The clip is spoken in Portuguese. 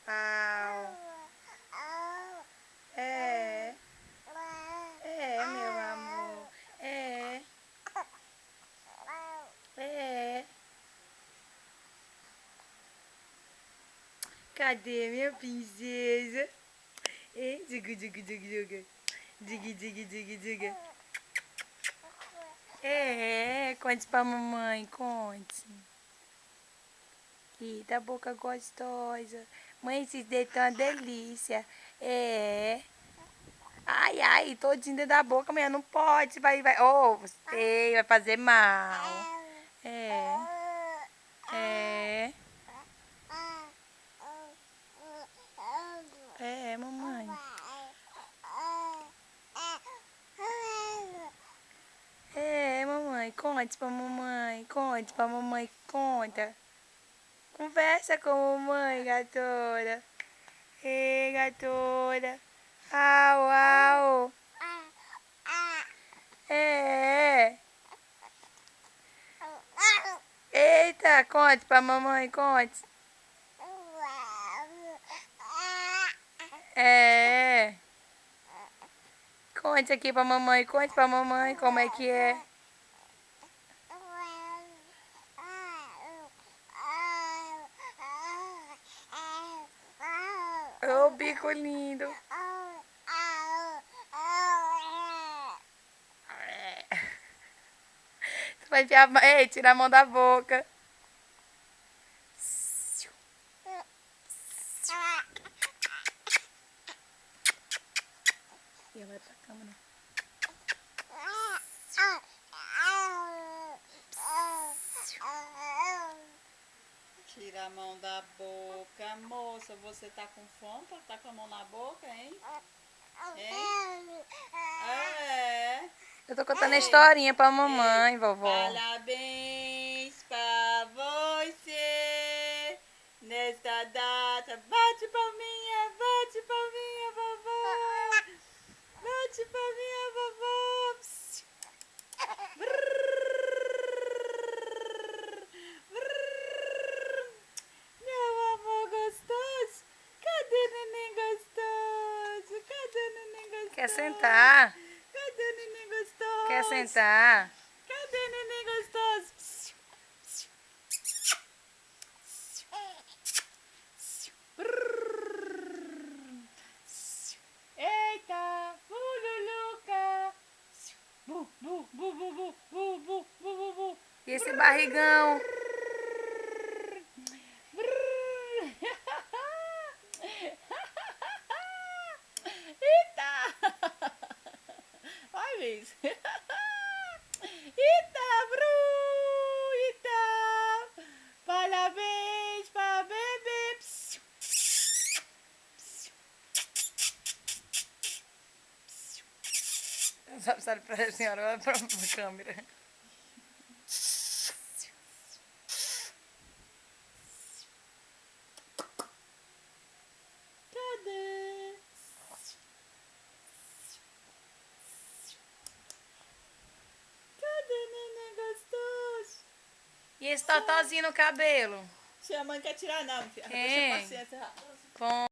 Au. É. É, meu amor. É. É. Cadê minha princesa? Diga, diga, diga, diga. Diga, diga, diga, diga. Conte pra mamãe, conte. Eita, boca gostosa. Mãe, esses dedos tão uma delícia. É. Ai, ai, todinho dentro da boca, mulher, não pode. Vai. Oh, ei, vai fazer mal. É. É. É, mamãe. É, mamãe, conte pra mamãe, conte pra mamãe, conta. Conversa com a mamãe, gatora. Ei, gatora. Au, au. É. Eita, conte pra mamãe, conte. É. Conte aqui pra mamãe, conte pra mamãe como é que é. Ô, bico lindo. Você vai enfiar... Ei, tira a mão da boca. E vai pra cama, né? Tira a mão da boca, moça. Você tá com fome pra tá com a mão na boca, hein? Hein? É. Eu tô contando a historinha pra mamãe, Ei, vovó. parabéns pra você nesta data. Bate palminha, vovó. Bate palminha, vovó. Meu amor gostoso. Cadê neném gostoso? Cadê neném gostoso? Quer sentar? Cadê neném gostoso? Quer sentar? Cadê neném gostoso? Eita, Luluca. Bu, bu, bu, bu, bu, bu, bu, bu, bu. E esse barrigão? Eita! Vai, Luiz. Eita, Bru! Eita! Parabéns pra bebê! Sabe pra senhora, olha pra câmera. Cadê? Cadê neném gostoso? E esse totozinho no cabelo? Sua mãe quer tirar não, filha. Quem? Deixa a paciência. Com